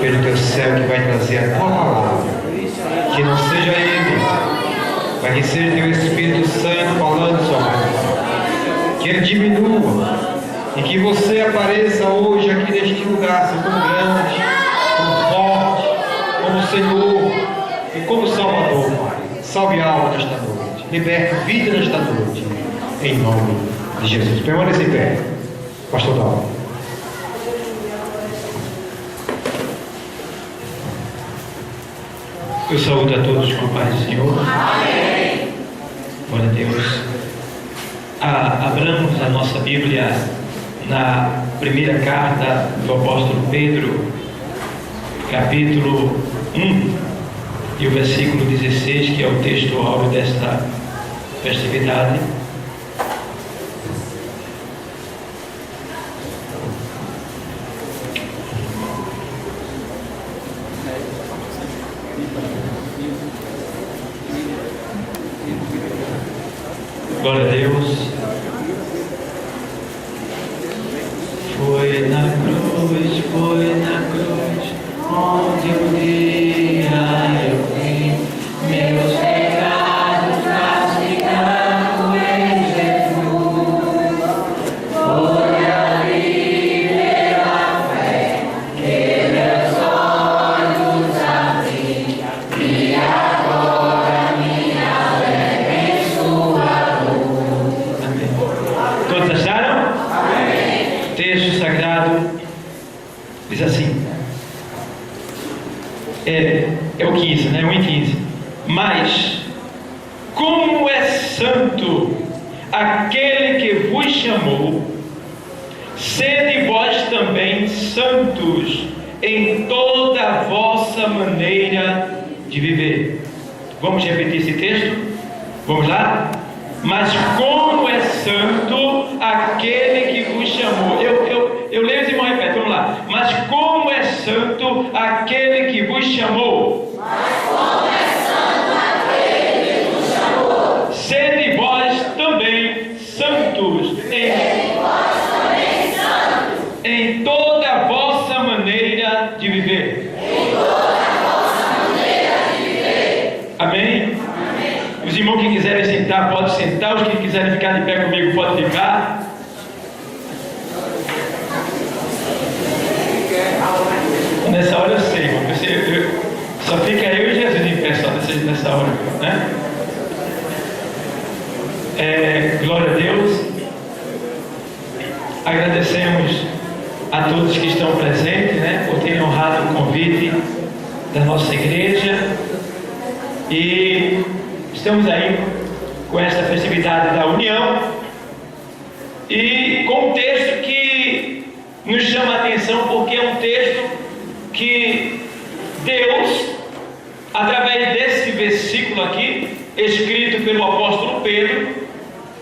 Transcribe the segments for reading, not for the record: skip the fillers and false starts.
pelo teu céu, que vai trazer a tua palavra. Que não seja ele, mas que seja teu Espírito Santo falando, Senhor Pai. Que ele diminua e que você apareça hoje aqui neste lugar, Senhor, como grande, como forte, como Senhor e como Salvador, Pai. Salve a alma nesta noite, liberte vida nesta noite, em nome de Jesus. Permaneça em pé, Pastor Dalva. Eu saúdo a todos com a paz do Senhor. Amém. Glória a Deus. Abramos a nossa Bíblia na primeira carta do apóstolo Pedro, capítulo 1, e o versículo 16, que é o texto áureo desta festividade. Glória a Deus. Foi na cruz, onde um dia eu vi meus pecados castigado em Jesus. Foi ali pela fé que meus olhos abri, e agora minha fé em sua luz. Amém. Todos acharam? Amém. O texto sagrado diz assim, é o 15, né? 1 e 15. Mas como é santo aquele que vos chamou, sede vós também santos em toda a vossa maneira de viver. Vamos repetir esse texto? Vamos lá? Mas como é santo aquele que vos chamou. Eu leio os irmãos, repete, vamos lá. Mas como é santo aquele que vos chamou. Mas como é santo aquele que vos chamou. Sede vós também santos em toda a vossa maneira de viver. Em toda a vossa maneira de viver. Amém? Amém. Os irmãos que quiserem sentar, podem sentar. Os que quiserem ficar de pé comigo, podem ficar. Nessa hora eu sei, irmão. Só fica eu e Jesus em pé só nessa hora, né? Glória a Deus. Agradecemos a todos que estão presentes, né, por terem honrado o convite da nossa igreja. E estamos aí com esta festividade da união e com um texto que nos chama a atenção, porque é um texto que Deus, através desse versículo aqui, escrito pelo apóstolo Pedro,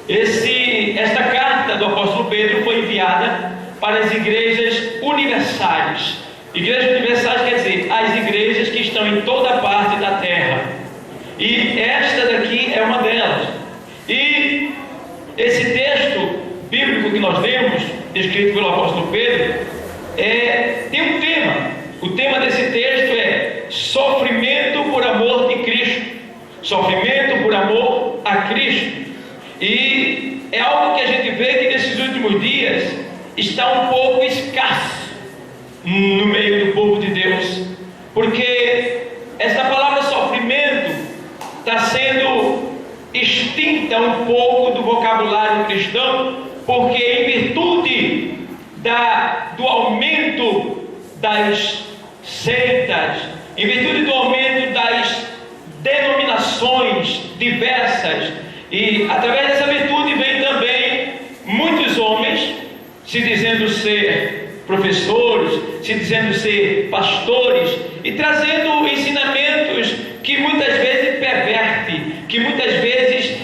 esta carta do apóstolo Pedro foi enviada para as igrejas universais. Igrejas universais quer dizer as igrejas que estão em toda parte da terra. E esta daqui é uma delas. E esse texto bíblico que nós lemos, escrito pelo apóstolo Pedro, tem um tema. O tema desse texto é sofrimento por amor de Cristo. Sofrimento por amor a Cristo. E é algo que a gente vê que nesses últimos dias está um pouco escasso no meio do povo de Deus. Porque essa palavra sofrimento está sendo extinta um pouco do vocabulário cristão, porque em virtude do aumento das seitas, em virtude do aumento das denominações diversas, e através dessa virtude vem também muitos homens se dizendo ser professores, se dizendo ser pastores, e trazendo ensinamentos que muitas vezes perverte, que muitas vezes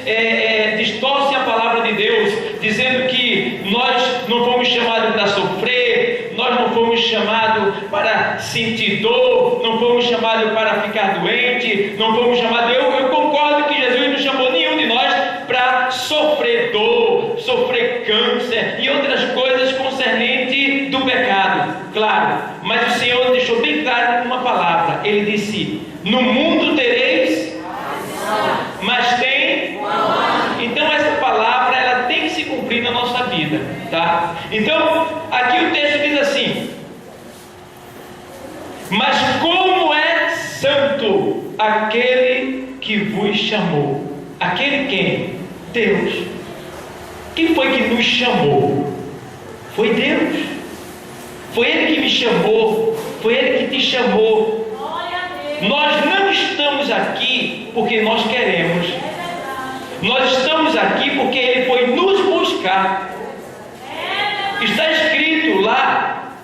distorce a palavra de Deus, dizendo que nós não fomos chamados para sofrer, nós não fomos chamados para sentir dor, não fomos chamados para ficar doente, não fomos chamados. Eu concordo que Jesus não chamou nenhum de nós para sofrer dor, sofrer câncer e outras coisas concernentes do pecado, claro, Mas o Senhor deixou bem claro uma palavra. Ele disse: no mundo tereis, mas tem. Então essa palavra ela tem que se cumprir na nossa vida, tá? Então aqui o texto diz assim: mas como é santo aquele que vos chamou. Aquele quem? Deus. Quem foi que nos chamou? Foi Deus. Foi Ele que me chamou. Foi Ele que te chamou. Nós não estamos aqui porque nós queremos. Nós estamos aqui porque Ele foi nos buscar. Está escrito lá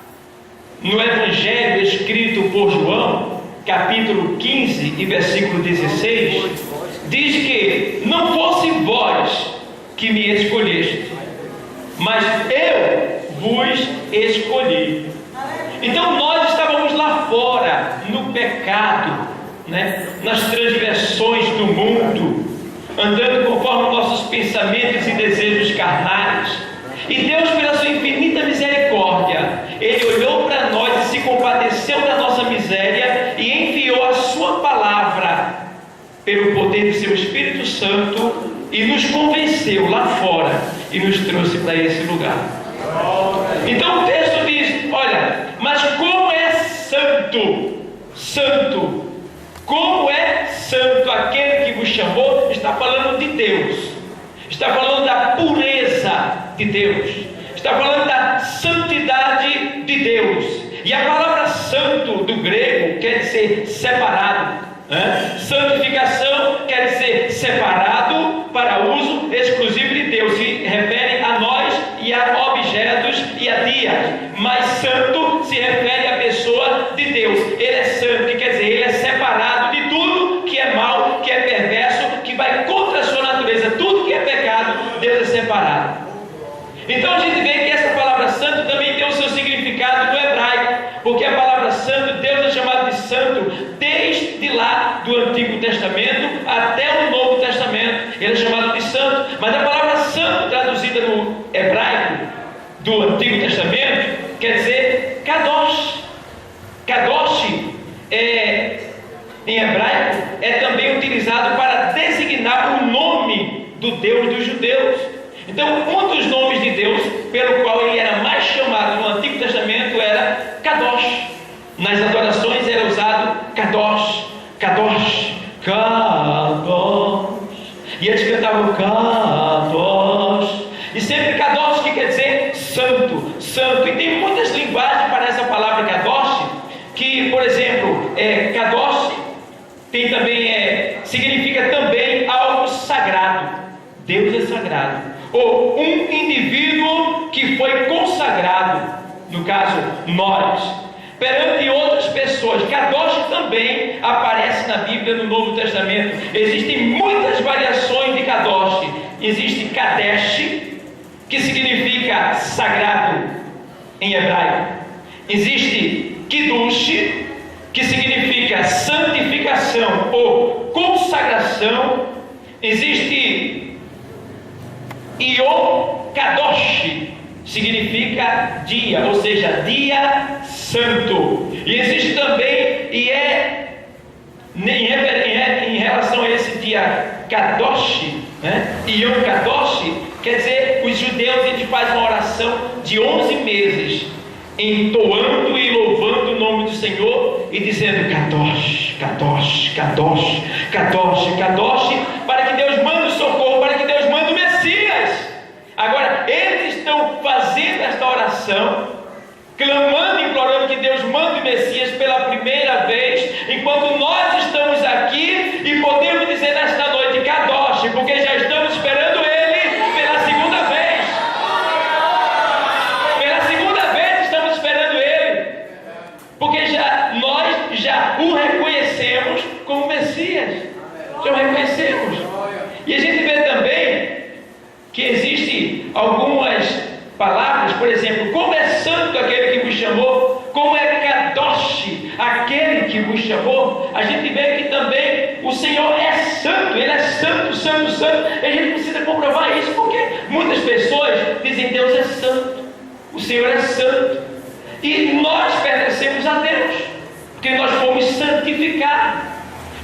no Evangelho escrito por João, capítulo 15 e versículo 16, diz que não fosse vós que me escolheste, mas eu vos escolhi. Então nós estávamos lá fora, no pecado, nas transgressões do mundo, andando conforme nossos pensamentos e desejos carnais. E Deus, pela sua infinita misericórdia, Ele olhou para nós e se compadeceu da nossa miséria e enviou a sua palavra pelo poder do seu Espírito Santo e nos convenceu lá fora e nos trouxe para esse lugar. Então o texto diz: olha, mas como é santo, santo, como é santo aquele que vos chamou. Está falando de Deus, está falando da pureza de Deus, está falando da santidade de Deus. E a palavra santo do grego quer dizer separado. Santificação quer dizer separado para uso exclusivo de Deus. Se refere a nós e a objetos e a dias. Mas santo se refere à pessoa de Deus. Ele é santo, quer dizer, Ele é separado de tudo que é mal, que é perverso, que vai contra a sua natureza. Tudo que é pecado, Deus é separado. Então a gente vê que essa palavra santo também tem o seu significado no hebraico, porque a palavra santo, Deus é chamado de santo desde lá do Antigo Testamento até o Novo Testamento. Ele é chamado de santo. Mas a palavra santo, traduzida no hebraico do Antigo Testamento, quer dizer kadosh. Kadosh em hebraico é também utilizado para designar o nome do Deus dos judeus. Então, um dos nomes de Deus, pelo qual ele era mais chamado no Antigo Testamento, era Kadosh. Nas adorações era usado Kadosh, Kadosh, Kadosh. E eles cantavam Kadosh. E sempre Kadosh, que quer dizer santo, santo. E tem muitas linguagens para essa palavra Kadosh, que, por exemplo, Kadosh tem também, significa também algo sagrado. Deus é sagrado. Ou um indivíduo que foi consagrado, no caso nós, perante outras pessoas. Kadosh também aparece na Bíblia no Novo Testamento. Existem muitas variações de Kadosh. Existe Kadesh, que significa sagrado em hebraico. Existe Kiddush, que significa santificação ou consagração. Existe Yom Kadosh, significa dia, ou seja, dia santo. E existe também, em relação a esse dia Kadosh, Yom Kadosh, quer dizer, os judeus eles fazem uma oração de 11 meses, entoando e louvando o nome do Senhor e dizendo Kadosh, Kadosh, Kadosh, Kadosh, Kadosh, para que Deus mande o socorro, para que Deus mande o Messias. Agora, eles estão fazendo esta oração, clamando, implorando que Deus mande o Messias pela primeira vez, enquanto nós estamos aqui e podemos dizer nesta noite Kadosh, porque já estamos esperando Ele pela segunda vez. Pela segunda vez estamos esperando Ele, porque nós já o reconhecemos como Messias. Já o reconhecemos. E a gente vê também que existem algumas palavras, por exemplo, como é santo aquele que vos chamou, como é Kadosh aquele que vos chamou. A gente vê que também o Senhor é santo, Ele é santo, santo, santo. E a gente precisa comprovar isso, porque muitas pessoas dizem Deus é santo, o Senhor é santo. E nós pertencemos a Deus, porque nós fomos santificados.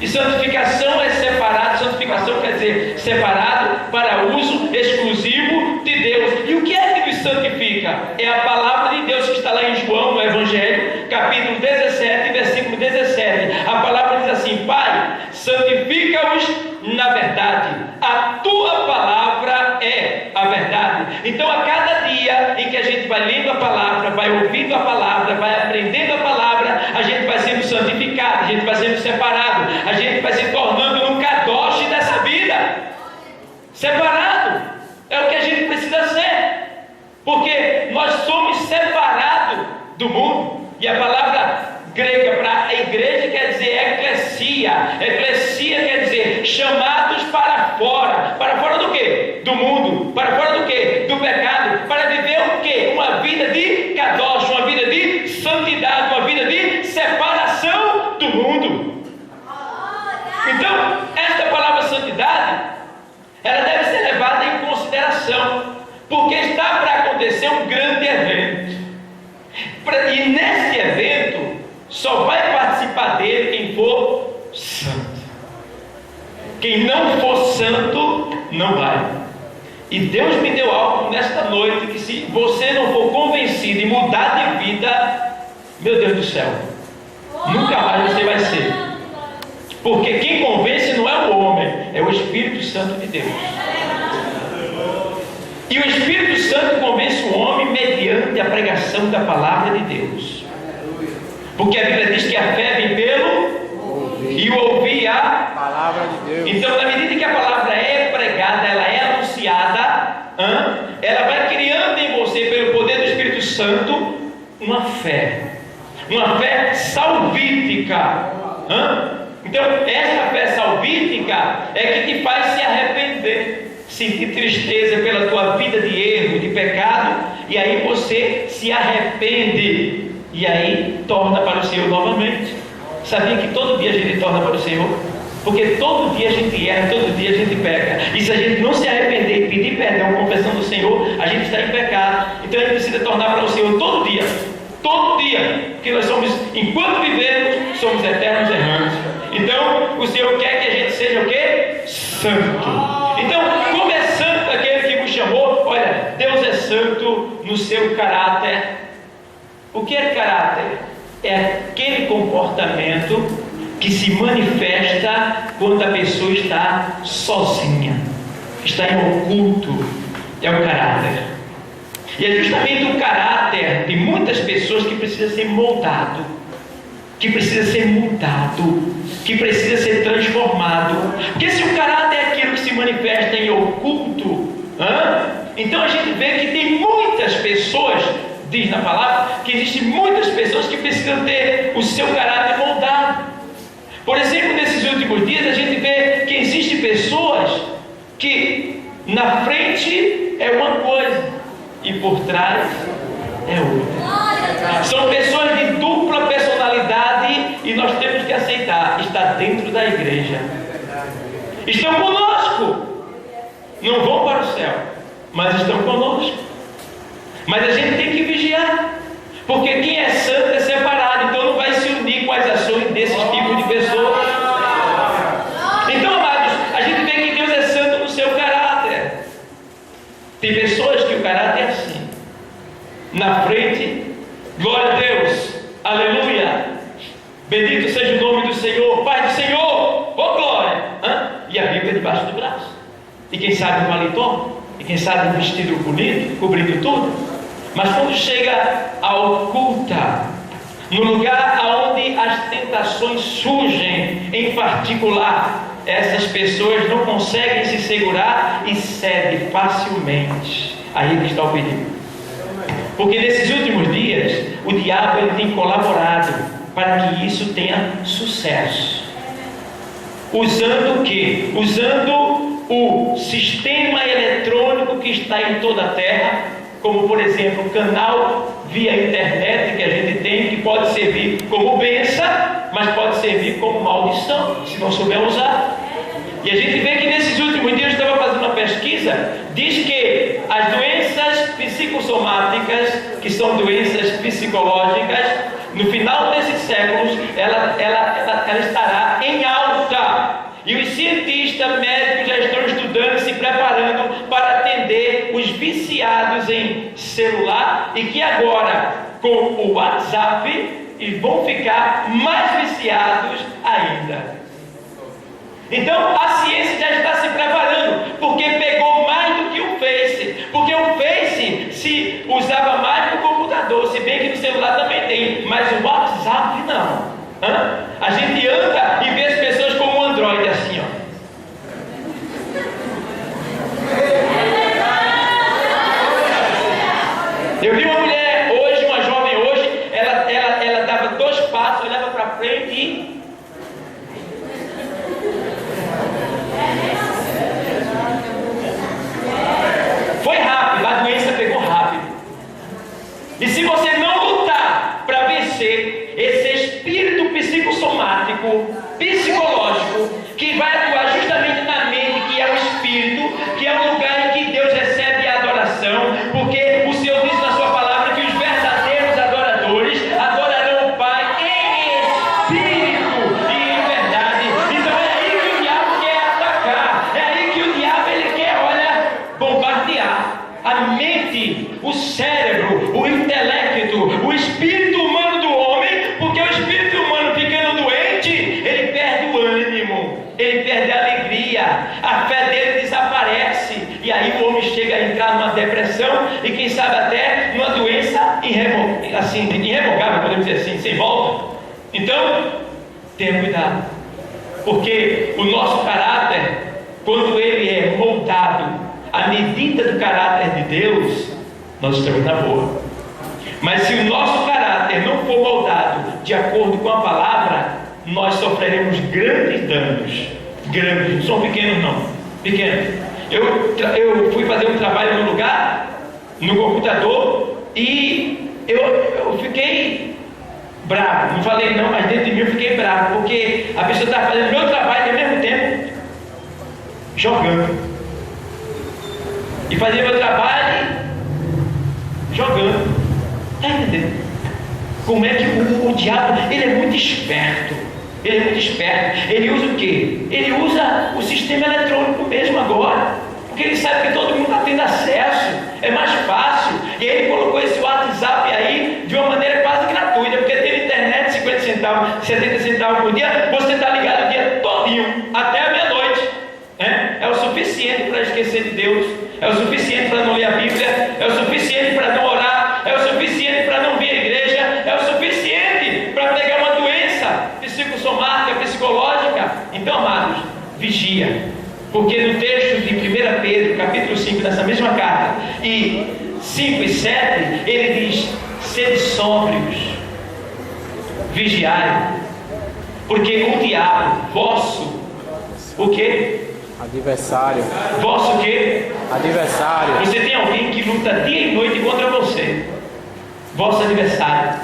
E santificação é separado, santificação quer dizer separado para uso exclusivo de Deus. E o que é que nos santifica? É a palavra de Deus que está lá em João, no Evangelho, capítulo 17, versículo 17. A palavra diz assim: Pai, santifica-os na verdade, a tua palavra é a verdade. Então, a cada dia em que a gente vai lendo a palavra, vai ouvindo a palavra, vai aprendendo a palavra, a gente vai sendo santificado, a gente vai sendo separado, a gente vai se tornando um kadosh dessa vida. Separado é o que a gente precisa ser, porque nós somos separados do mundo. E a palavra grega para a igreja quer dizer eclesia. Eclesia quer dizer chamados para fora. Para fora do quê? Do mundo. Para fora do quê? Do pecado. Para viver o quê? Uma vida de kadosh, uma vida de santidade, uma vida de separação do mundo. Então, esta palavra santidade, ela deve ser levada em consideração, porque está para acontecer um grande evento. E nesse evento só vai participar dele quem for santo. Quem não for santo não vai. E Deus me deu algo nesta noite, que se você não for convencido e mudar de vida, meu Deus do céu, nunca mais você vai ser. Porque quem convence não é o homem, é o Espírito Santo de Deus. E o Espírito Santo convence o homem mediante a pregação da palavra de Deus. Porque a Bíblia diz que a fé vem pelo e o ouvir a palavra de Deus. Então, na medida que a palavra é pregada, ela é anunciada, ela vai criando em você, pelo poder do Espírito Santo, uma fé salvífica. Então, essa fé salvífica é que te faz se arrepender, sentir tristeza pela tua vida de erro, de pecado, e aí você se arrepende. E aí torna para o Senhor novamente. Sabia que todo dia a gente torna para o Senhor? Porque todo dia a gente erra, todo dia a gente peca. E se a gente não se arrepender e pedir perdão, confessando o Senhor, a gente está em pecado. Então a gente precisa tornar para o Senhor todo dia. Todo dia. Porque nós somos, enquanto vivemos, somos eternos errantes. Então o Senhor quer que a gente seja o quê? Santo. Então, como é santo aquele que vos chamou? Olha, Deus é santo no seu caráter. O que é caráter? É aquele comportamento que se manifesta quando a pessoa está sozinha, está em oculto. É o caráter. E é justamente o caráter de muitas pessoas que precisa ser moldado, que precisa ser mudado, que precisa ser transformado. Porque se o caráter é aquilo que se manifesta em oculto, então a gente vê que tem muitas pessoas, diz na palavra, que existem muitas pessoas que precisam ter o seu caráter moldado. Por exemplo, nesses últimos dias a gente vê que existem pessoas que na frente é uma coisa e por trás é outra. São pessoas de dupla personalidade e nós temos que aceitar. Está dentro da igreja, estão conosco, não vão para o céu, mas estão conosco. Mas a gente tem que vigiar, porque quem é santo é separado, então não vai se unir com as ações desses tipos de pessoas. Então, amados, a gente vê que Deus é santo no seu caráter. Tem pessoas que o caráter é assim, na frente, glória a Deus, aleluia, bendito seja o nome do Senhor, Pai do Senhor, oh glória, e a Bíblia debaixo do braço, e quem sabe um paletó, e quem sabe um vestido bonito, cobrindo tudo. Mas quando chega a oculta, no lugar onde as tentações surgem, em particular, essas pessoas não conseguem se segurar e cedem facilmente. Aí que está o perigo. Porque nesses últimos dias, o diabo ele tem colaborado para que isso tenha sucesso. Usando o quê? Usando o sistema eletrônico que está em toda a terra, como por exemplo o canal via internet que a gente tem, que pode servir como bênção, mas pode servir como maldição, se não souber usar. E a gente vê que nesses últimos dias, eu estava fazendo uma pesquisa, diz que as doenças psicológicas psicossomáticas, que são doenças psicológicas, no final desses séculos, ela estará em alta. E os cientistas médicos já estão estudando e se preparando para atender os viciados em celular, e que agora, com o WhatsApp, eles vão ficar mais viciados ainda. Então a ciência já está se preparando, porque pegou mais do que o Face, porque o Face se usava mais no computador, se bem que no celular também tem, mas o WhatsApp não. A gente anda e vê as pessoas como um Android assim, ó. Eu vi uma mulher hoje, uma jovem hoje, ela dava 2 passos, olhava para frente e foi rápido, a doença pegou rápido. E se você não lutar para vencer esse espírito psicossomático, psicológico, que vai atuar justamente na mente, que é o espírito, que é o lugar em que Deus recebe a adoração, porque o Senhor diz na sua palavra que os verdadeiros adoradores adorarão o Pai em espírito e em verdade. Então é aí que o diabo quer atacar, é aí que o diabo ele quer, olha, bombardear a mente, o cérebro, o intelecto, o espírito humano do homem, porque o espírito humano ficando doente, ele perde o ânimo, ele perde a alegria, a fé dele desaparece, e aí o homem chega a entrar numa depressão e quem sabe até numa doença irrevogável, podemos dizer assim, sem volta. Então, tenha cuidado, porque o nosso caráter, quando ele é moldado à medida do caráter de Deus, nós estamos na boa. Mas se o nosso caráter não for moldado de acordo com a palavra, nós sofreremos grandes danos. Grandes, não são pequenos não, pequenos. Eu fui fazer um trabalho no lugar, no computador, e eu fiquei bravo. Não falei não, mas dentro de mim eu fiquei bravo, porque a pessoa estava fazendo meu trabalho ao mesmo tempo jogando. E fazia meu trabalho jogando. Está entendendo? Como é que o diabo, ele é muito esperto. Ele é muito esperto. Ele usa o quê? Ele usa o sistema eletrônico mesmo agora. Porque ele sabe que todo mundo está tendo acesso. É mais fácil. E ele colocou esse WhatsApp aí de uma maneira quase gratuita. Porque tem internet 50 centavos, 70 centavos por dia. Você está ligado o dia todinho, até a meia-noite. É o suficiente para esquecer de Deus. É o suficiente para não ler a Bíblia. É o suficiente para não orar. É o suficiente para não vir à igreja. É o suficiente para pegar uma doença psicossomática, psicológica. Então, amados, vigia. Porque no texto de 1 Pedro, capítulo 5, dessa mesma carta, e 5 e 7, ele diz: sede sóbrios, vigiai, porque o diabo, vosso, o quê? Adversário. Vosso o quê? Adversário. Você tem alguém que luta dia e noite contra você. Vosso adversário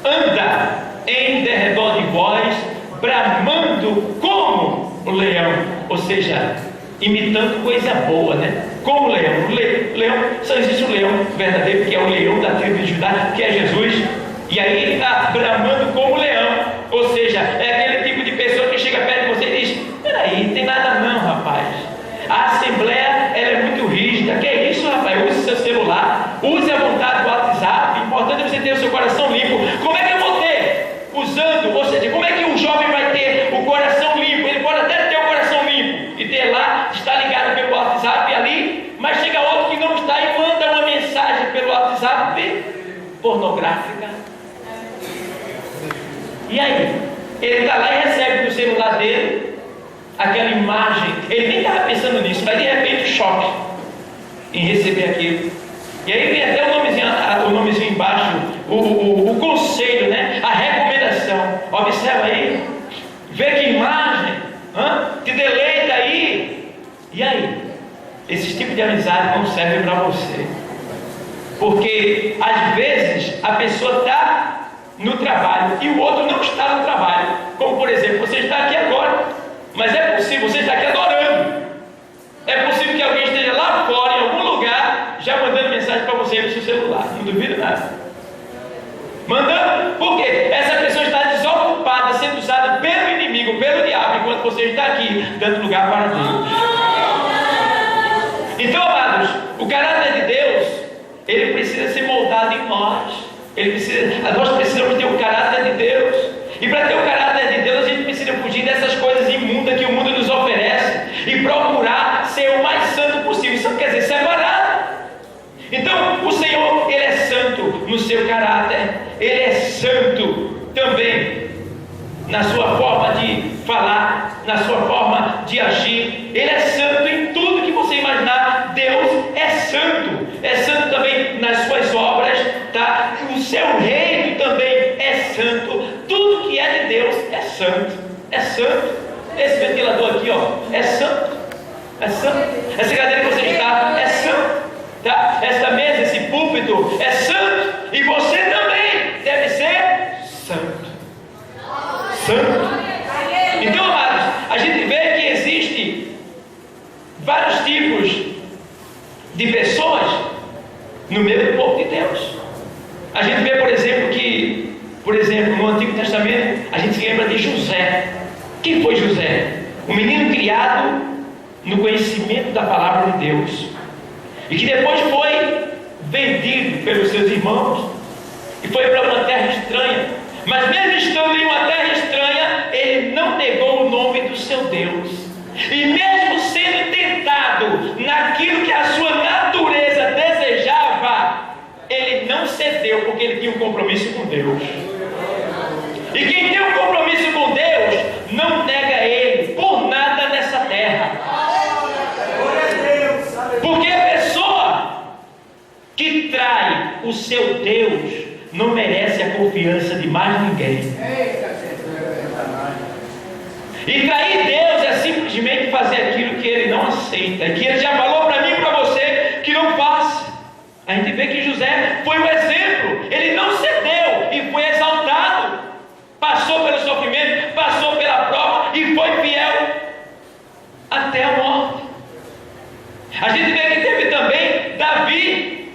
anda em derredor de vós, bramando como o leão, ou seja, imitando coisa boa, né? Como o leão. Leão, só existe um leão verdadeiro, que é o leão da tribo de Judá, que é Jesus. E aí ele está bramando como leão, ou seja, é aquele tipo de pessoa que chega perto de você e diz: peraí, não tem nada não, rapaz. A assembleia, ela é muito rígida. Que é isso, rapaz? Use seu celular, use à vontade o WhatsApp. Importante é você ter o seu coração limpo. Como é que eu vou ter? Usando, ou seja, como é que o jovem vai ter o coração limpo? Ele pode até ter o coração limpo e ter lá, está ligado pelo WhatsApp ali, mas chega outro que não está e manda uma mensagem pelo WhatsApp pornográfica. E aí? Ele está lá e recebe no celular dele aquela imagem. Ele nem estava pensando nisso, mas de repente choque em receber aquilo. E aí vem até o nomezinho embaixo, o conselho, né? A recomendação. Observa aí, vê que imagem, te deleita aí. E aí? Esse tipo de amizade não serve para você, porque às vezes a pessoa está no trabalho e o outro não está no trabalho. Como por exemplo, você está aqui agora, mas é possível, você está aqui adorando. É possível que alguém esteja lá fora, em algum lugar, já mandando mensagem para você no seu celular, não duvido nada. Mandando, por quê? Essa pessoa está desocupada, sendo usada pelo inimigo, pelo diabo, enquanto você está aqui, dando lugar para Deus. Então, amados, o caráter de Deus, ele precisa ser moldado em nós. Nós precisamos ter o caráter de Deus. E para ter o caráter de Deus, a gente precisa fugir dessas coisas imundas que o mundo nos oferece e procurar ser o mais santo possível. Isso quer dizer separado. Então, o Senhor, Ele é santo no seu caráter, Ele é santo também na sua forma de falar, na sua forma de agir. Ele é santo em tudo que você imaginar. Deus é santo também nas suas obras, tá? O seu reino também é santo. Tudo que é de Deus é santo. Esse ventilador aqui, ó, é santo. Essa cadeira que você está é santo, tá? Esta mesa, esse púlpito é santo, e você também deve ser santo. Então, amados, a gente vê que existe vários tipos de pessoas no meio do povo de Deus. A gente vê, por exemplo, no Antigo Testamento, a gente se lembra de José. Quem foi José? Um menino criado no conhecimento da palavra de Deus, e que depois foi vendido pelos seus irmãos e foi para uma terra estranha. Mas mesmo estando em uma terra estranha, ele não negou o nome do seu Deus. E mesmo sendo tentado naquilo que a sua natureza desejava, ele não cedeu, porque ele tinha um compromisso com Deus. E quem tem um compromisso com Deus, não nega Ele por nada nessa terra. Porque a pessoa que trai o seu Deus não merece a confiança de mais ninguém. E trair Deus é simplesmente fazer aquilo que Ele não aceita, que Ele já falou para mim e para você que não faça. A gente vê que José foi um exemplo. Ele não cedeu e foi exaltado. Passou pelo sofrimento, passou pela prova e foi fiel até a morte. A gente vê que teve também Davi,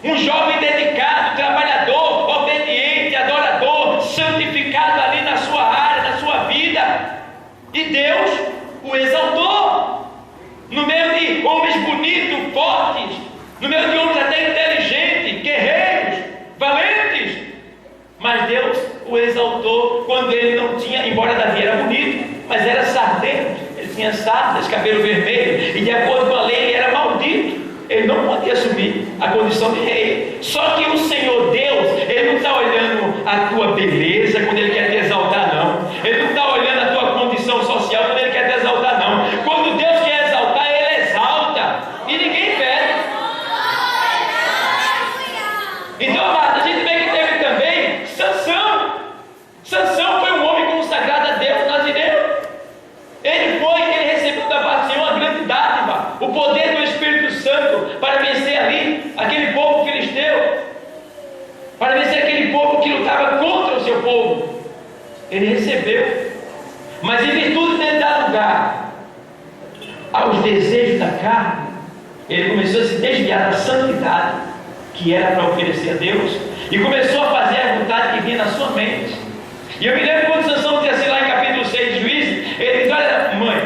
um jovem dedicado, trabalhador, obediente, adorador, santificado ali na sua área, na sua vida. E Deus o exaltou no meio de homens bonitos, fortes, no meio de homens até inteligentes, guerreiros, valentes. Mas Deus o exaltou quando ele não tinha, embora Davi era bonito, mas era sartento, ele tinha sardas, cabelo vermelho, e de acordo com a lei ele era maldito. Ele não podia assumir a condição de rei. Só que o Senhor Deus, Ele não está olhando a tua beleza quando Ele quer te exaltar, não. Ele não está olhando a tua condição social quando Ele quer te exaltar, não. Quando Deus quer exaltar, Ele exalta. E ninguém pede. Então, amado, a gente vê que teve também Sansão. Sansão foi um homem consagrado a Deus, nazireu. Ele recebeu da parte do Senhor uma grande dádiva, o poder do Espírito Santo para vencer ali aquele povo filisteu, para vencer aquele povo que lutava contra o seu povo. Ele recebeu, mas em virtude dele dar lugar aos desejos da carne, ele começou a se desviar da santidade que era para oferecer a Deus, e começou a fazer a vontade que vinha na sua mente. E eu me lembro quando Sansão disse assim lá em capítulo 6 de Juízes, ele disse: olha, mãe,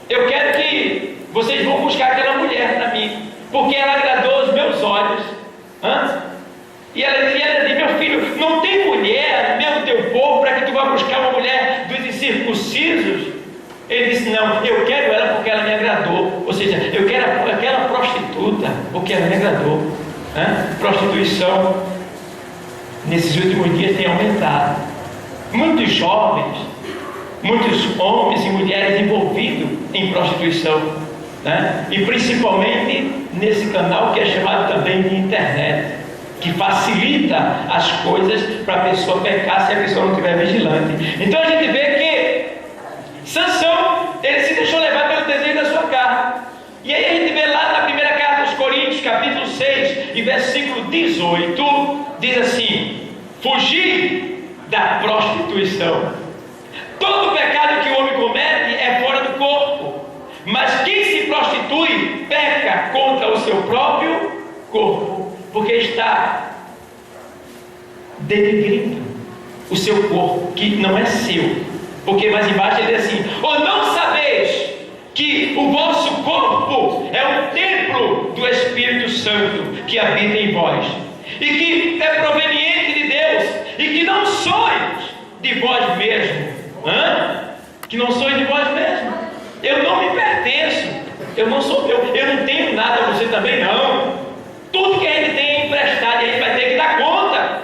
eu quero que vocês vão buscar aquela mulher para mim, porque ela agradou os meus olhos. E ela disse: meu filho, não tem mulher no meio do teu povo para que tu vá buscar uma mulher dos incircuncisos? Ele disse: não, eu quero ela porque ela me agradou. Ou seja, eu quero aquela prostituta porque ela me agradou. Prostituição nesses últimos dias tem aumentado. Muitos jovens, muitos homens e mulheres envolvidos em prostituição, e principalmente nesse canal que é chamado também de internet, que facilita as coisas para a pessoa pecar se a pessoa não estiver vigilante. Então a gente vê que Sansão, ele se deixou levar pelo desejo da sua carne. E aí a gente vê lá na primeira carta aos Coríntios, capítulo 6 e versículo 18, diz assim: fugir da prostituição. Todo pecado que o homem comete é fora do corpo, mas quem se prostitui peca contra o seu próprio corpo. porque está denegrindo o seu corpo, que não é seu. Porque mais embaixo ele diz assim: ou não sabeis que o vosso corpo é um templo do Espírito Santo que habita em vós, e que é proveniente de Deus, e que não sois de vós mesmo. Que não sois de vós mesmo. Eu não me pertenço, eu não sou teu, eu não tenho nada, você também não. Tudo que a gente tem é emprestado, e a gente vai ter que dar conta.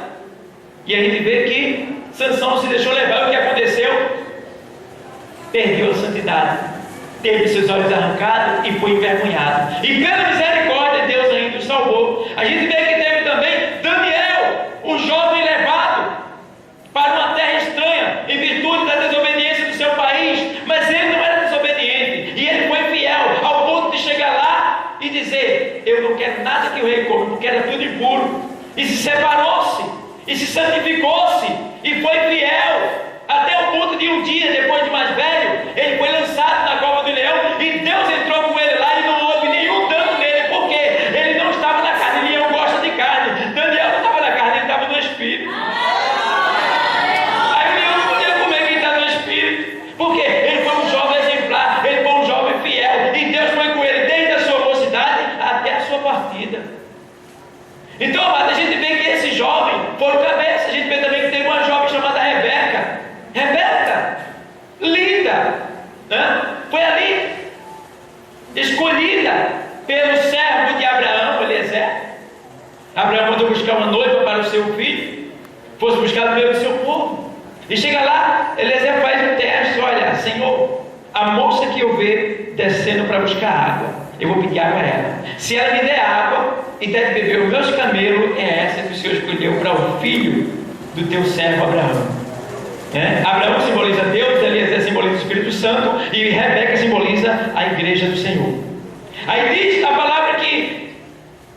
E a gente vê que Sansão se deixou levar. O que aconteceu? Perdeu a santidade, teve seus olhos arrancados e foi envergonhado. E pela misericórdia, Deus ainda o salvou. A gente vê que teve também Daniel, um jovem levado para uma terra estranha, em virtude da desobediência do seu país. Mas ele não era desobediente, e ele foi fiel, ao ponto de chegar lá e dizer: eu não quero nada que o rei come, porque era tudo impuro. E se separou-se, e se santificou-se, e foi fiel, até o ponto de um dia, depois de mais velho, ele foi lançado na cova do leão, e Deus entrou com ele lá, e não houve nenhum dano nele, porque ele não estava na carne. Leão gosta de carne, Daniel não estava na carne, ele estava no Espírito. Aí o leão não podia comer quem está no Espírito, porque ele foi um jovem exemplar, ele foi um jovem fiel, e Deus foi com ele desde a sua mocidade até a sua partida. Então, amado, a gente vê que esse jovem foi o cabeça. A gente vê também que teve uma jovem chamada Rebeca, linda, né? Foi ali escolhida pelo servo de Abraão, Eliezer. Abraão mandou buscar uma noiva para o seu filho, fosse buscar no meio do seu povo, e chega lá, Eliezer faz um teste: olha, Senhor, a moça que eu ver descendo para buscar água, eu vou pedir água a ela. Se ela me der água e der de beber os meus camelos, é essa que o Senhor escolheu para o filho do teu servo Abraão. Abraão simboliza Deus, Eliezer simboliza o Espírito Santo, e Rebeca simboliza a igreja do Senhor. Aí diz a palavra que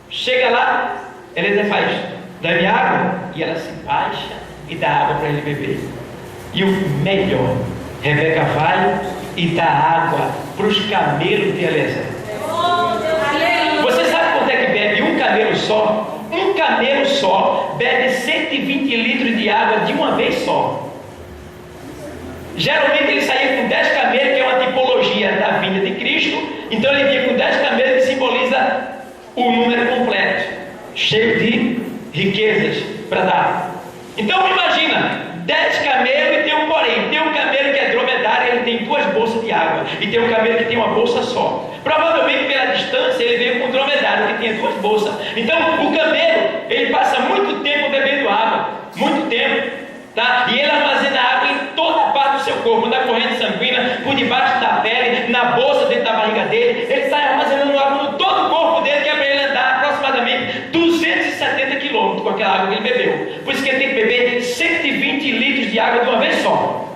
chega lá, Eliezer faz: dá-me água, e ela se baixa e dá água para ele beber. E o melhor, Rebeca vai e dá água para os camelos de Eliezer. Você sabe quanto é que bebe um camelo só? Um camelo só bebe 120 litros de água de uma vez só. Geralmente ele saía com 10 camelos, que é uma tipologia da vinda de Cristo. Então ele vinha com 10 camelos, que simboliza o número completo, cheio de riquezas para dar. Então imagina, 10 camelos, e tem um porém. Tem um camelo que é dromedário, ele tem 2 bolsas de água, e tem um camelo que tem uma bolsa só. Provavelmente pela distância ele veio com um dromedário que tinha 2 bolsas. Então o camelo, ele passa muito tempo bebendo água, muito tempo, tá? E ele armazena água em toda a parte do seu corpo, na corrente sanguínea, por debaixo da pele, na bolsa, dentro da barriga dele. Ele sai armazenando água no todo o corpo dele, que é para ele andar aproximadamente 270 quilômetros com aquela água que ele bebeu. Por isso que ele tem que beber 120 litros de água de uma vez só.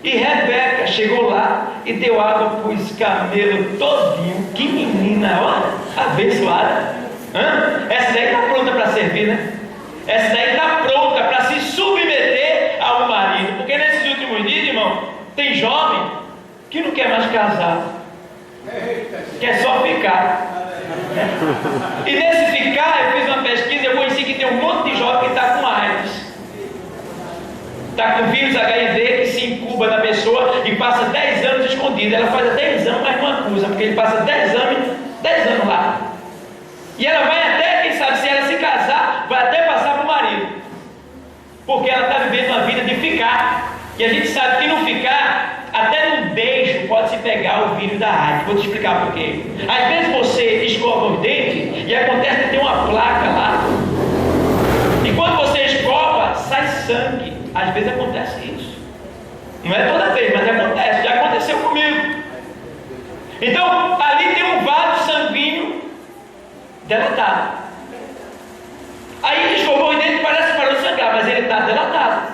E Rebeca chegou lá e deu água para os camelos todinho. Que menina, ó, abençoada. Essa daí está pronta para servir, né? Essa daí está pronta para se submeter ao marido. Porque nesses últimos dias, irmão, tem jovem que não quer mais casar, quer só ficar. E nesse ficar, eu fiz uma pesquisa, eu conheci que tem um monte de jovem que está com AIDS, está com vírus HIV, que se incuba na pessoa e passa 10 anos escondido. Ela faz até exame, mas não acusa, porque ele passa 10 anos lá. E ela vai até, quem sabe, se ela se casar, vai até passar para o marido, porque ela está vivendo uma vida de ficar. E a gente sabe que no ficar, até no beijo pode se pegar o vírus da AIDS. Vou te explicar por quê. Às vezes você escova os dentes e acontece que tem uma placa lá, e quando você escova, sai sangue. Às vezes acontece isso. Não é toda vez, mas acontece. Já aconteceu comigo. Então, ali tem um vaso sanguíneo delatado. Aí ele escovou os dentes, parece que parou de sangrar, mas ele está delatado.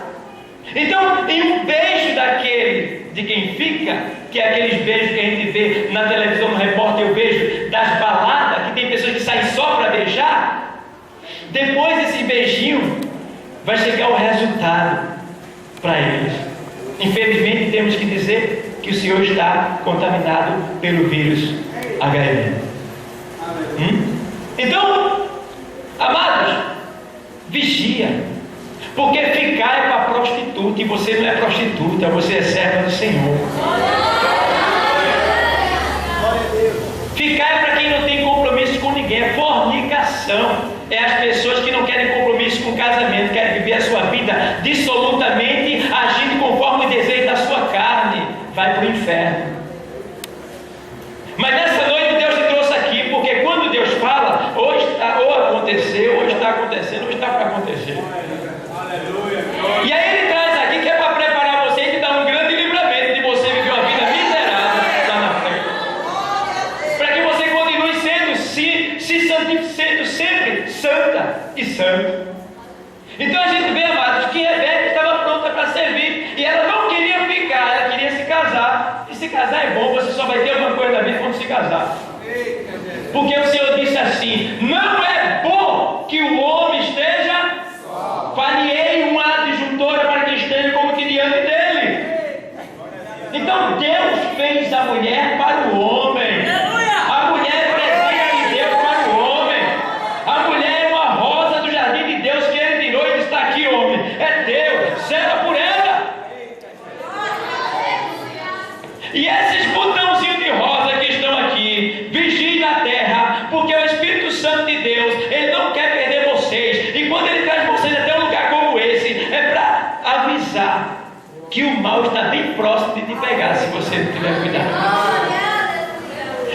Então, em um beijo daquele de quem fica, que é aqueles beijos que a gente vê na televisão, no repórter, eu vejo das baladas, que tem pessoas que saem só para beijar, depois desse beijinho vai chegar o resultado para eles. Infelizmente temos que dizer que o senhor está contaminado pelo vírus HIV. Então, amado, Porque ficar é para prostituta, e você não é prostituta, você é serva do Senhor. Ficar é para quem não tem compromisso com ninguém, é fornicação. É as pessoas que não querem compromisso com o casamento, querem viver a sua vida dissolutamente, agindo conforme o desejo da sua carne, vai para o inferno. Mas nessa noite Deus te trouxe aqui, porque quando Deus fala, ou aconteceu, ou está acontecendo, ou está para acontecer. E aí Ele traz aqui que é para preparar você e te dar um grande livramento de você viver uma vida miserável lá na frente. Para que você continue sendo sempre santa e santo. Então a gente vê, amados, que Rebeca estava pronta para servir, e ela não queria ficar, ela queria se casar. E se casar é bom, você só vai ter alguma coisa da vida quando se casar. Porque o Senhor disse assim: não é bom que o homem esteja, falhei uma adjuntora para que esteja como que diante dele. Então Deus fez a mulher para o homem. A mulher é presente de Deus para o homem. A mulher é uma rosa do jardim de Deus que Ele tirou e disse: está aqui, homem, é Deus, zela por ela. E esses botãozinhos de rosa que estão aqui, vigiem na terra, porque o Espírito Santo de Deus, Ele não quer perder vocês. E quando Ele traz vocês até um lugar como esse, é para avisar que o mal está bem próximo de te pegar, se você não tiver cuidado.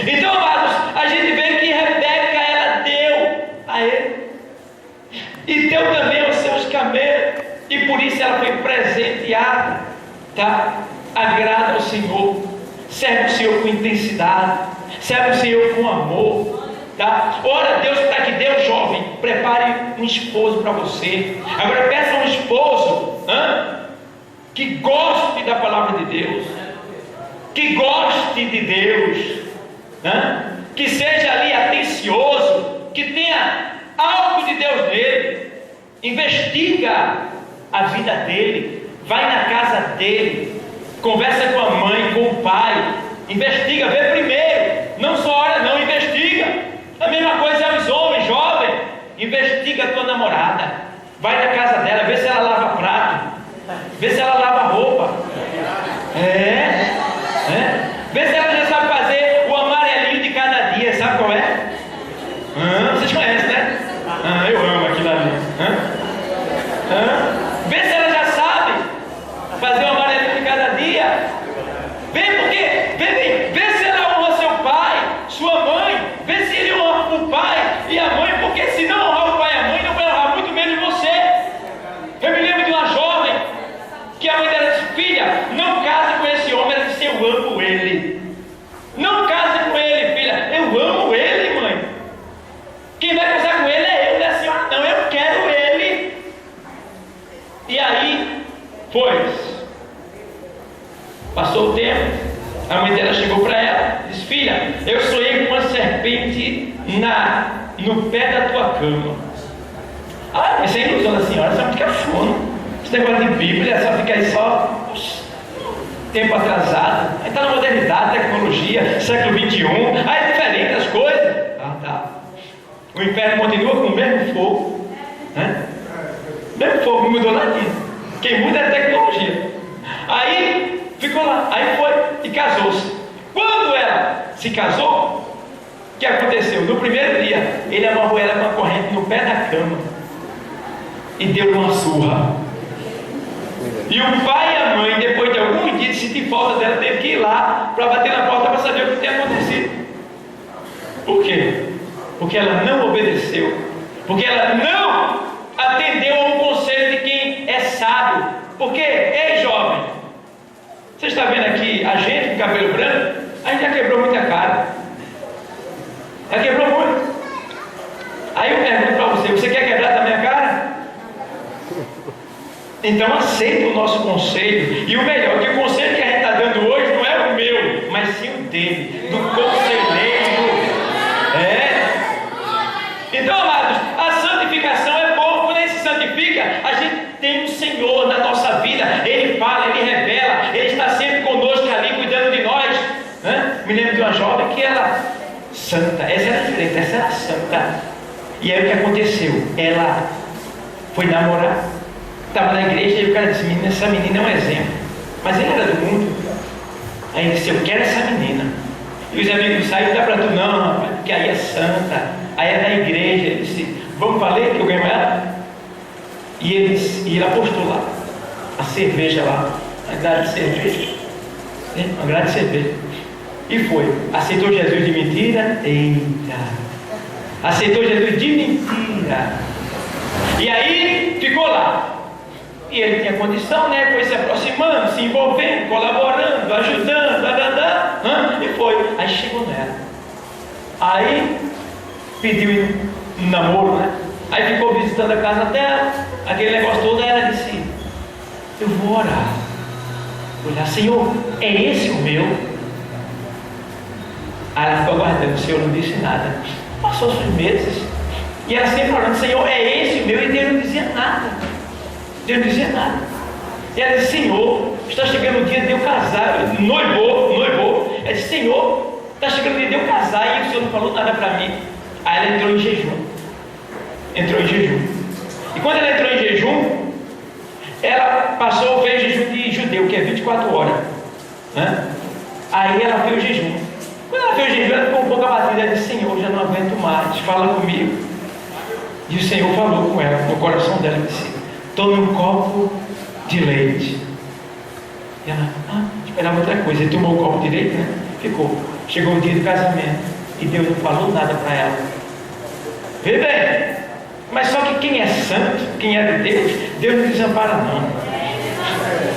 Então, amados, a gente vê que Rebeca, ela deu a ele, e deu também aos seus camelos, e por isso ela foi presenteada, tá? Agrada ao Senhor, serve o Senhor com intensidade, serve o Senhor com amor, tá? Ora, Deus está aqui, Deus jovem, prepare um esposo para você. Agora peça um esposo que goste da palavra de Deus, que goste de Deus, que seja ali atencioso, que tenha algo de Deus nele, investiga a vida dele, vai na casa dele, conversa com a mãe, com o pai, investiga, vê primeiro, não só olha não, investiga. A mesma coisa é os homens jovens, investiga a tua namorada, vai na casa dela, vê se ela lava prato, vê se ela lava roupa, vê se ela já sabe fazer o amarelinho de cada dia, sabe qual é? Vocês conhecem, né? Eu amo aquilo ali. Vê se ela já sabe fazer o amarelinho de cada dia. Vê se ela honra seu pai, sua mãe, vê se ele honra o pai e a mãe, porque se não honrar o pai e a mãe, não vai honrar muito menos você. Eu me lembro de uma jovem que a mãe dela disse: filha, não case com esse homem. Ela disse: eu amo ele. Não case com ele, filha. Eu amo ele, mãe. Quem vai casar com ele é eu, não é a senhora. Não, eu quero ele. E aí, passou o tempo, a mãe dela chegou para ela e disse: filha, eu sonhei com uma serpente no pé da tua cama. Mas é ilusão da senhora, só fica fundo. Esse negócio de Bíblia, só fica aí só tempo atrasado. Aí está na modernidade, tecnologia, século 21, aí é diferente as coisas. Tá. O inferno continua com o mesmo fogo, né? O mesmo fogo, não mudou nada. Quem muda é a tecnologia. Aí ficou lá, aí foi e casou-se. Quando ela se casou, o que aconteceu? No primeiro dia, ele amarrou ela com a corrente no pé da cama e deu uma surra. E o pai e a mãe, depois de alguns dias de sentir falta dela, teve que ir lá para bater na porta para saber o que tinha acontecido. Por quê? Porque ela não obedeceu, porque ela não atendeu ao conselho de quem é sábio. Porque, ei jovem, você está vendo aqui a gente com cabelo branco? A gente já quebrou muita cara, já quebrou muito. Aí eu pergunto para você: você quer quebrar também a cara? Então aceita o nosso conselho. E o melhor, que o conselho que a gente está dando hoje não é o meu, mas sim o dele, do conselheiro. Então, amados, a santificação é boa. Quando a gente se santifica, a gente tem um Senhor na nossa vida. Ele fala, Ele revela, Ele está sempre conosco ali, cuidando de nós. Me lembro de uma jovem que ela, santa, essa era diferente, essa era santa. E aí o que aconteceu? Ela foi namorar estava na igreja e o cara disse: menina, essa menina é um exemplo. Mas ele era do mundo. Aí ele disse: eu quero essa menina. E os amigos saíram: dá para tu? Não, rapaz, porque aí é santa, aí é da igreja. Ele disse: vamos valer que eu ganho ela? E ele apostou lá, a cerveja lá, a grade de cerveja, uma grade de cerveja. E foi, aceitou Jesus de mentira? Eita! Aceitou Jesus de mentira. E aí ficou lá. E ele tinha condição, né? Foi se aproximando, se envolvendo, colaborando, ajudando, e foi. Aí chegou nela. Aí pediu um namoro, né? Aí ficou visitando a casa dela, aquele negócio todo. Aí ela disse: eu vou orar. Olhar: Senhor, é esse o meu? Aí ela ficou aguardando. O Senhor não disse nada. Passou-se os meses e ela sempre orando: Senhor, é esse o meu? E Deus não dizia nada. Deus não dizia nada. E ela disse: Senhor, está chegando o dia de eu casar. Noivou. Ela disse: Senhor, está chegando o dia de eu casar e o Senhor não falou nada para mim. Aí ela entrou em jejum. E quando ela entrou em jejum, ela fez jejum de judeu, que é 24 horas, né? Aí ela fez o jejum. Quando ela fez o jejum, ela ficou um pouco abatida. Ela disse: Senhor, já não aguento mais, fala comigo. E o Senhor falou com ela, no coração dela, e disse: tome um copo de leite. E ela esperava outra coisa. Ele tomou um copo de leite, né? Ficou. Chegou o dia do casamento e Deus não falou nada para ela. Vê bem, mas só que quem é santo, quem é de Deus, Deus não desampara não.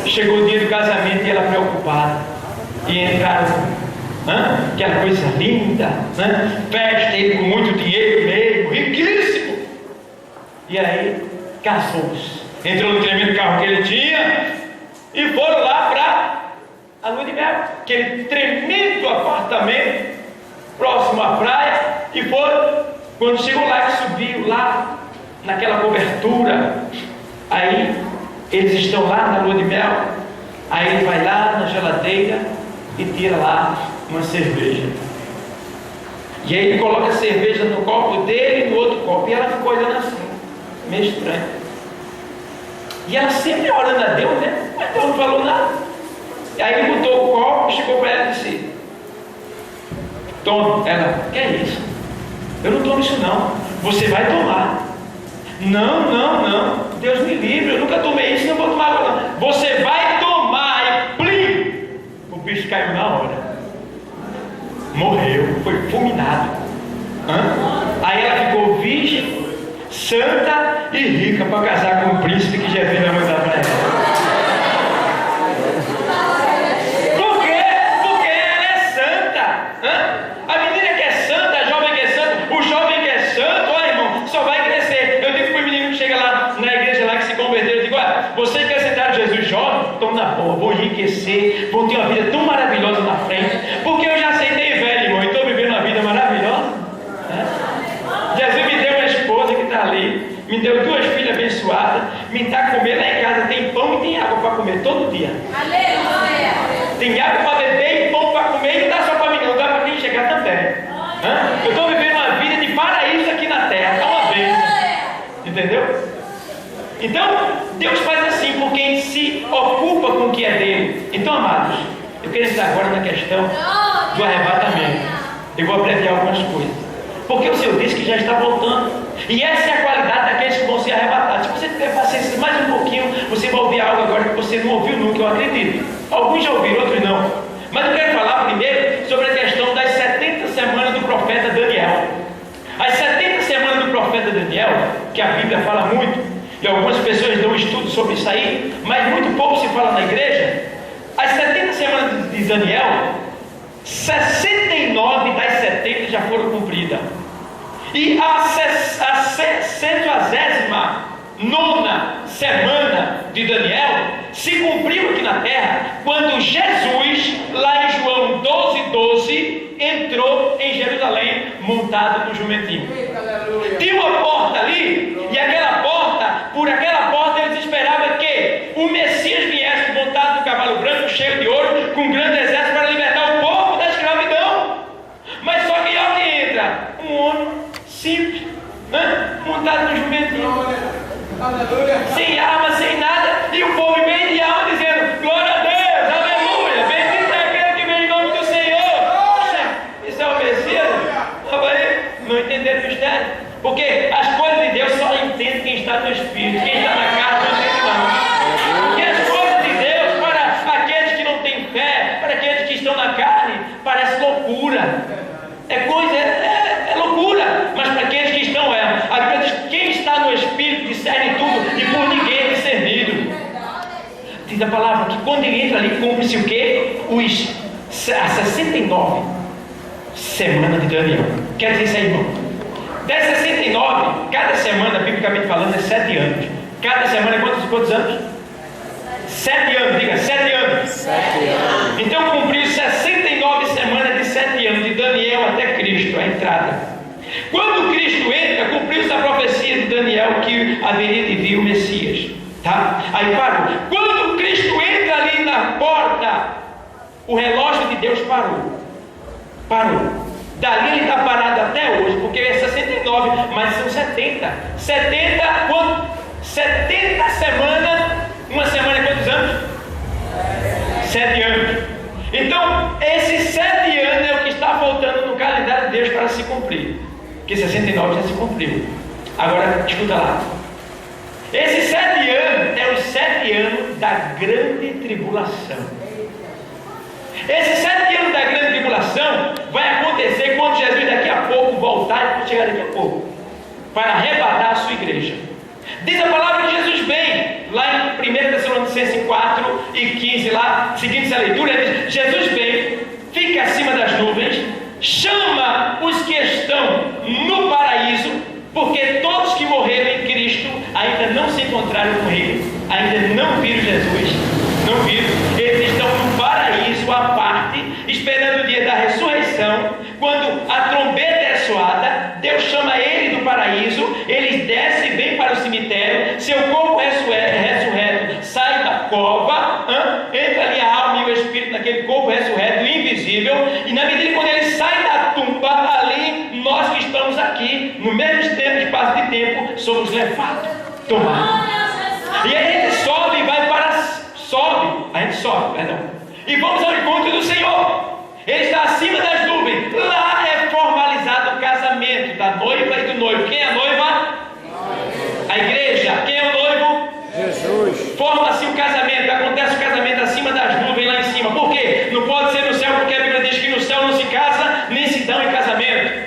Chegou o dia do casamento e ela preocupada. E entraram, aquela coisa linda, festa, ele com muito dinheiro mesmo, riquíssimo. E aí casou-se. Entrou no tremendo carro que ele tinha e foram lá para a lua de mel, aquele tremendo apartamento próximo à praia. E foram, quando chegou lá, que subiu lá naquela cobertura, aí eles estão lá na lua de mel. Aí ele vai lá na geladeira e tira lá uma cerveja. E aí ele coloca a cerveja no copo dele e no outro copo. E ela ficou olhando assim, meio estranho. E ela sempre orando a Deus, né? Mas Deus não falou nada. E aí ele botou o copo, chegou para ela e disse: toma. Ela: que é isso? Eu não tomo isso não. Você vai tomar. Não. Deus me livre, eu nunca tomei isso, não vou tomar agora não. Você vai tomar. E plim! O bicho caiu na hora. Morreu, foi fulminado. Aí ela ficou virgem, santa e rica para casar com o príncipe que Jesus vai mandar para ela. Por quê? Porque ela é santa. A menina que é santa, a jovem que é santa, o jovem que é santo, olha, irmão, só vai crescer. Eu digo para o menino que chega lá na igreja lá que se converteu, eu digo: olha, você quer aceitar Jesus jovem? Então na boa, vou enriquecer, vou ter uma vida tão maravilhosa na frente, porque eu já aceitei velho, irmão, e estou vivendo uma vida maravilhosa. Jesus me deu uma esposa que está ali, me deu 2 filhas abençoadas, me dá comer lá em casa, tem pão e tem água para comer todo dia. Aleluia! Tem água para beber e pão para comer, e não dá só para mim, não dá para quem chegar também. Eu estou vivendo uma vida de paraíso aqui na terra, é uma vez. Entendeu? Então, Deus faz assim por quem se ocupa com o que é dele. Então, amados, eu quero entrar agora na questão do arrebatamento. Eu vou abreviar algumas coisas. Porque o Senhor disse que já está voltando. E essa é a qualidade daqueles que vão ser arrebatados. Se você tiver paciência mais um pouquinho, você vai ouvir algo agora que você não ouviu nunca, eu acredito. Alguns já ouviram, outros não. Mas eu quero falar primeiro sobre a questão das 70 semanas do profeta Daniel. As 70 semanas do profeta Daniel, que a Bíblia fala muito, e algumas pessoas dão estudo sobre isso aí, mas muito pouco se fala na igreja. As 70 semanas de Daniel, 69 das 70 já foram cumpridas. E a 119ª semana de Daniel se cumpriu aqui na terra, quando Jesus, lá em João 12:12, entrou em Jerusalém montado no jumentinho. Tinha uma porta ali, e por aquela porta eles esperavam que o Messias viesse montado no cavalo branco, cheio de ouro, com um grande exército para libertar o povo da escravidão. Mas só que olha que entra um homem simples, montado no jumentinho. sem arma, sem nada, e o povo bem de alma dizendo: glória a Deus, aleluia, bendito é aquele que vem em nome do Senhor. Isso é o Messias? Não entenderam o mistério, porque as coisas de Deus só entende quem está no Espírito, quem está na carne não entende não. Porque as coisas de Deus, para aqueles que não têm fé, para aqueles que estão na carne, parece loucura, é loucura, mas para aqueles que estão, a Bíblia diz: quem está no Espírito discerne tudo, e por ninguém é discernido. Diz a palavra que quando ele entra ali, cumpre-se o quê? As 69 semanas de Daniel. Quer dizer isso aí, irmão? Das 69, cada semana, biblicamente falando, é 7 anos. Cada semana é quantos anos? 7 anos, diga, 7 anos. 7 anos. Então cumpriu 69 semanas de 7 anos, de Daniel até Cristo, a entrada. Quando Cristo entra, cumpriu-se a profecia de Daniel que haveria de vir o Messias. Tá? Aí parou. Quando Cristo entra ali na porta, o relógio de Deus parou. Dali ele está parado até hoje, porque é 69, mas são 70. 70 semanas. Uma semana é quantos anos? 7 anos. Então, esses 7 anos é o que está faltando no calendário de Deus para se cumprir. Porque 69 já se cumpriu. Agora, escuta lá. Esses 7 anos é os 7 anos da grande tribulação. Esses 7 anos da grande tribulação vai acontecer quando Jesus daqui a pouco voltar, e chegar daqui a pouco, para arrebatar a sua igreja. Diz a palavra que Jesus vem, lá em 1 Tessalonicenses 4 e 15, lá, seguindo essa leitura, ele diz: Jesus vem, fica acima das nuvens, chama os que estão no paraíso, porque todos que morreram em Cristo ainda não se encontraram com Ele, ainda não viram Jesus, não viram, eles estão no paraíso à parte, esperando o dia da ressurreição. Quando a trombeta é soada, Deus chama ele do paraíso, eles descem e vêm para o cemitério, seu corpo ressurreto sai da cova, entra ali a alma e o espírito naquele corpo ressurreto, invisível, e na medida que quando ele sai da tumba, ali nós que estamos aqui, no mesmo tempo, espaço de tempo, somos levados, tomados. E a gente sobe e vai e vamos ao encontro do Senhor. Ele está acima das nuvens. Lá é formalizado o casamento da noiva e do noivo. Quem é a noiva? A igreja. Quem é o noivo? Jesus. Forma-se o casamento. Acontece o casamento acima das nuvens, lá em cima. Por quê? Não pode ser no céu, porque a Bíblia diz que no céu não se casa, nem se dão em casamento.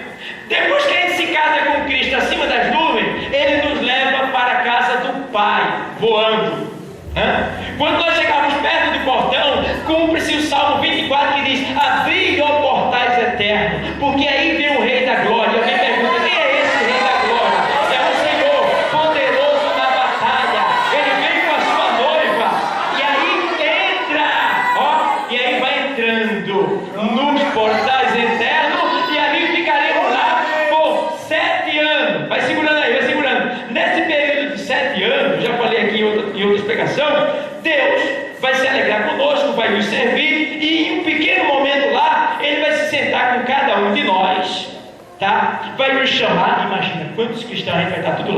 Depois que a gente se casa com Cristo acima das nuvens, Ele nos leva para a casa do Pai, voando. Quando nós chegarmos perto do portão, cumpre-se o Salmo 24 que diz: abri, ó portais eternos, porque aí vem o Rei da Glória. Alguém pergunta: quem é esse Rei da Glória? É o Senhor, poderoso na batalha. Ele vem com a sua noiva, e aí entra, e aí vai entrando nos portais eternos, e ali ficaremos lá por 7 anos. Vai segurando aí, vai segurando. Nesse período de 7 anos, já falei aqui em outra explicação, Deus vai se alegrar conosco, vai nos servir, e em um pequeno momento lá, Ele vai se sentar com cada um de nós, tá? Vai nos chamar. Imagina quantos cristãos a gente vai estar tudo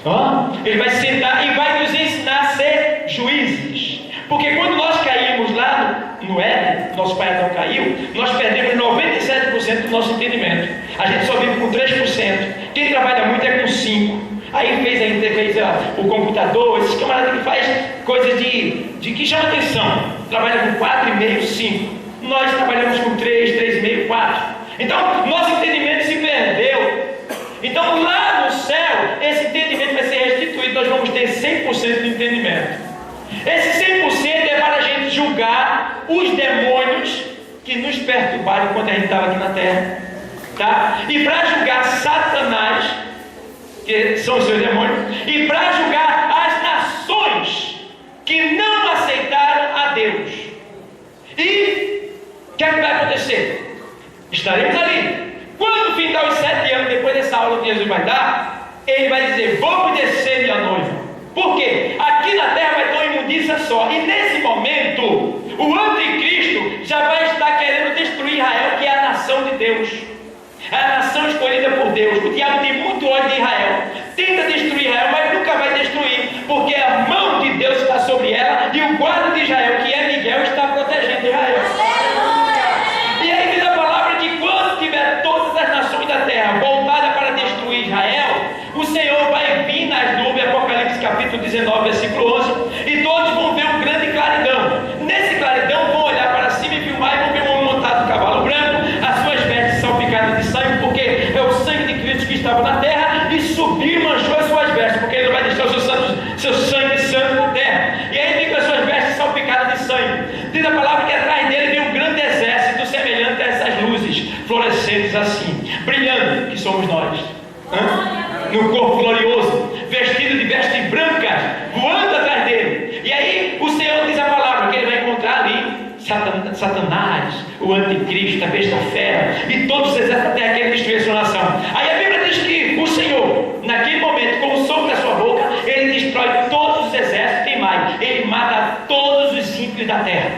lá. Ele vai se sentar e vai nos ensinar a ser juízes, porque quando nós caímos lá no Éden, nosso pai Adão caiu, nós perdemos 97% do nosso entendimento. A gente só vive com 3%. Quem trabalha muito é com 5%. Aí fez o computador, esses camaradas que faz coisas de que chama atenção, trabalha com 4,5, 5. Nós trabalhamos com 3, 3,5, 4. Então, nosso entendimento se perdeu. Então, lá no céu, esse entendimento vai ser restituído. Nós vamos ter 100% de entendimento. Esse 100% é para a gente julgar os demônios que nos perturbaram enquanto a gente estava aqui na terra, tá? E para julgar Satanás, que são os seus demônios, e para julgar as nações que não aceitaram a Deus. E o que é que vai acontecer? Estaremos ali. Quando findar os 7 anos, depois dessa aula que Jesus vai dar, Ele vai dizer: vamos descer, minha noiva. Por quê? Aqui na terra vai ter uma imundícia só, e nesse momento o anticristo já vai estar querendo destruir Israel, que é a nação de Deus, é a nação escolhida por Deus. O diabo tem muito ódio de Israel, tenta destruir Israel, mas nunca vai destruir sobre ela, e o guarda de Israel, que é Miguel, está protegendo Israel. E aí diz a palavra que quando tiver todas as nações da terra voltadas para destruir Israel, o Senhor vai vir nas nuvens, Apocalipse capítulo 19, versículo 11, e todos vão ver um grande claridão. Nesse claridão vão olhar para cima e filmar, e vão ver um homem montado no cavalo branco, as suas vestes salpicadas de sangue, porque é o sangue de Cristo que estava na terra, e subiu e manchou as suas vestes, porque ele não vai deixar o seu sangue santo na terra. E aí fica as suas vestes salpicadas de sangue. Diz a palavra que atrás dele vem um grande exército semelhante a essas luzes fluorescentes assim, brilhando, que somos nós, no corpo glorioso, vestido de vestes brancas, voando atrás dele. E aí o Senhor diz a palavra que ele vai encontrar ali Satanás, o anticristo, a besta fera, e todos os exércitos da terra que ele destruir a sua nação. Aí a Bíblia diz que o Senhor, naquele momento, com o sopro da sua boca, ele destrói todos os exércitos. Tem mais, ele mata todos os ímpios da terra.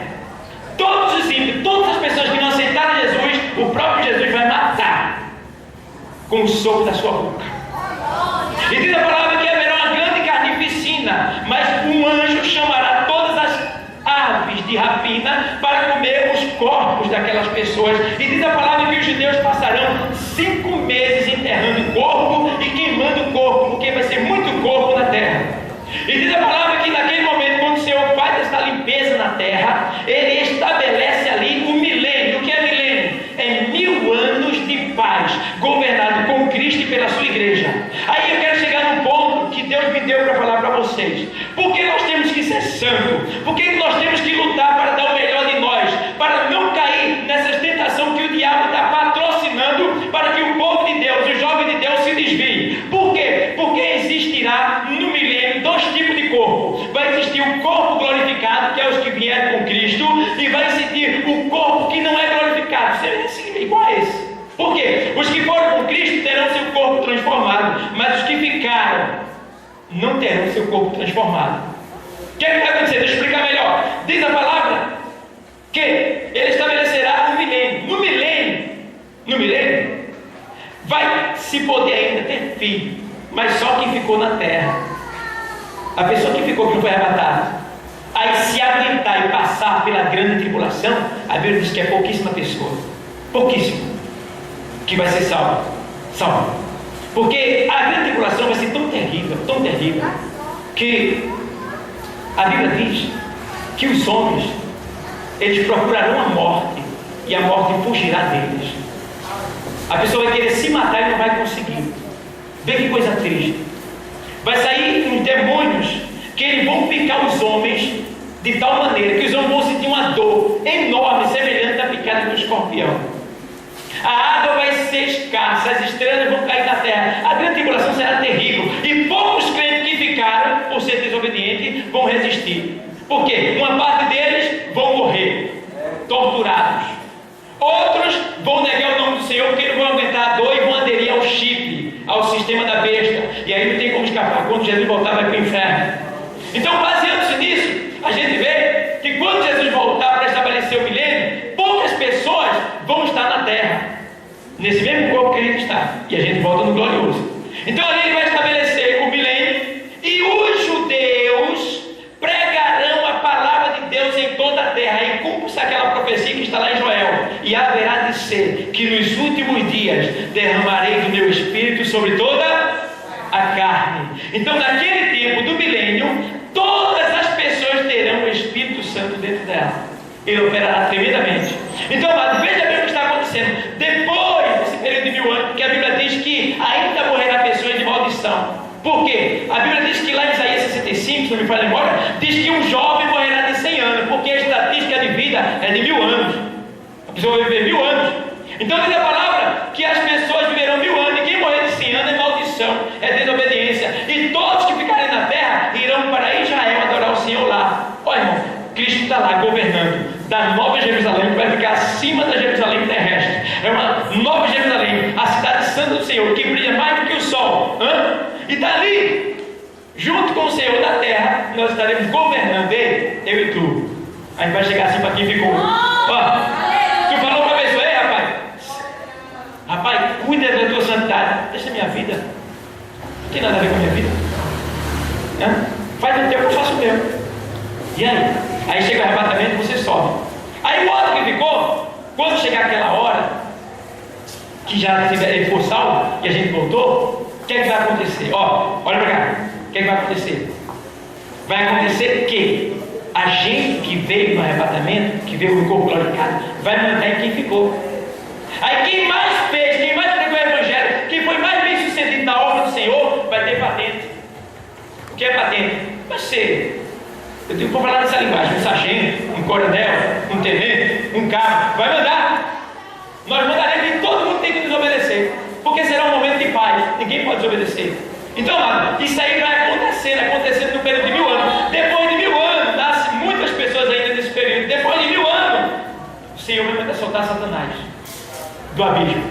Todos os ímpios, todas as pessoas que não aceitaram Jesus, o próprio Jesus vai matar com o sopro da sua boca. E diz a palavra que haverá uma grande carnificina, mas um anjo chamará todas as aves de rapina para comer os corpos daquelas pessoas. E diz a palavra que os judeus passarão 5 meses enterrando o corpo e queimando o corpo, porque vai ser muito corpo na terra. E diz a palavra que naquele momento, quando o Senhor faz esta limpeza na terra, ele estabelece ali um milênio. O que é milênio? É 1000 anos de paz, governado com Cristo e pela sua igreja. Aí eu quero chegar num ponto que Deus me deu para falar para vocês. Por que nós temos que ser santos? Por que nós temos que lutar para dar o melhor de nós? Para não cair nessas tentações que o diabo está patrocinando para que o povo de Deus, o jovem de Deus, se desvie. Por quê? Porque existirá no milênio 2 tipos de corpo. Vai existir o corpo glorificado, que é os que vieram com Cristo, e vai existir o corpo que não é glorificado. E qual é esse? Por quê? Os que foram com Cristo terão seu corpo transformado, mas os que ficaram não terão seu corpo transformado. O que é que vai acontecer? Deixa eu explicar melhor. Diz a palavra que ele estabelecerá um milênio. No milênio, vai se poder ainda ter filho, mas só quem ficou na terra. A pessoa que ficou, que não foi arrebatada, aí se aguentar e passar pela grande tribulação, a Bíblia diz que é pouquíssima pessoa, pouquíssimo, que vai ser salvo. Porque a grande tribulação vai ser tão terrível, que a Bíblia diz que os homens, eles procurarão a morte, e a morte fugirá deles. A pessoa vai querer se matar e não vai conseguir. Vê que coisa triste. Vai sair uns demônios que eles vão picar os homens de tal maneira que os homens vão sentir uma dor enorme, semelhante à picada do escorpião. A água vai ser escassa, as estrelas vão cair na terra, a grande tribulação será terrível, e poucos crentes que ficaram, por ser desobedientes, vão resistir. Por quê? Uma parte deles vão morrer, torturados. Outros vão negar o nome do Senhor, porque não vão aguentar a dor e vão aderir ao chip, ao sistema da besta, e aí não tem como escapar. Quando Jesus voltar, vai para o inferno. Então, baseando-se nisso, a gente vê que quando Jesus voltar para estabelecer o milênio, poucas pessoas vão estar na terra, nesse mesmo corpo que a gente está, e a gente volta no glorioso. Então ali ele vai estabelecer o milênio, e os judeus pregarão a palavra de Deus em toda a terra, e cumpre-se aquela profecia que está lá em Joel: e haverá de ser que nos últimos dias derramarei do meu espírito sobre toda a carne. Então naquele tempo do milênio, todas as pessoas terão o Espírito Santo dentro dela. Ele operará tremendamente. Então, veja bem o que está acontecendo. Depois desse período de 1000 anos, porque a Bíblia diz que ainda morrerá pessoas de maldição. Por quê? A Bíblia diz que lá em Isaías 65, se não me falha a memória, diz que um jovem morrerá de 100 anos, porque a estatística de vida é de 1000 anos. A pessoa vai viver 1000 anos. Então diz a palavra que as pessoas viverão 1000 anos, e quem morrer de 100 anos é maldição, é desobediência. E todos que ficarem na terra irão para Israel adorar o Senhor lá. Olha, irmão, Cristo está lá governando da Nova Jerusalém, que vai ficar acima da Jerusalém terrestre. É uma Nova Jerusalém, a cidade santa do Senhor, que brilha mais do que o sol. E dali, junto com o Senhor da terra, nós estaremos governando ele, eu e tu. A gente vai chegar assim para quem ficou. Tu falou para a pessoa: ei, rapaz, cuida da tua santidade. Deixa a minha vida, não tem nada a ver com a minha vida. Faz um tempo que eu faço o meu. E aí? Aí chega o arrebatamento e você sobe. Aí o outro que ficou, quando chegar aquela hora, que já ele for salvo e a gente voltou, o que é que vai acontecer? Ó, olha para cá. O que é que vai acontecer? Vai acontecer que a gente que veio no arrebatamento, que veio com o corpo glorificado, vai mandar em quem ficou. Aí quem mais fez, quem mais pregou o evangelho, quem foi mais bem sucedido na obra do Senhor, vai ter patente. O que é patente? Vai ser, eu tenho que falar nessa linguagem, um sargento, um coronel, um tenente, um cabo, vai mandar. Nós mandaremos e todo mundo tem que nos obedecer, porque será um momento de paz, ninguém pode desobedecer. Então, amado, isso aí vai acontecendo no período de 1000 anos. Depois de 1000 anos, nasce muitas pessoas ainda nesse período. Depois de 1000 anos, o Senhor vai mandar soltar Satanás do abismo.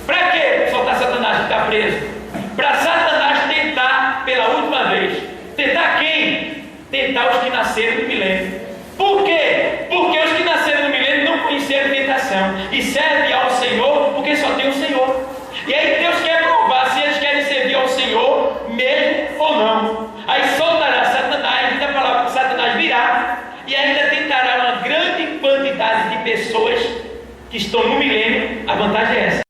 Para que soltar Satanás que está preso? Para Satanás tentar pela última vez. Tentar quem? Tentar os que nasceram no milênio. Por quê? Porque os que nasceram no milênio não conheceram tentação e servem ao Senhor porque só tem o Senhor. E aí Deus quer provar se eles querem servir ao Senhor mesmo ou não. Aí soltará Satanás, diz a palavra que Satanás virá e ainda tentará uma grande quantidade de pessoas que estão no milênio. A vantagem é essa.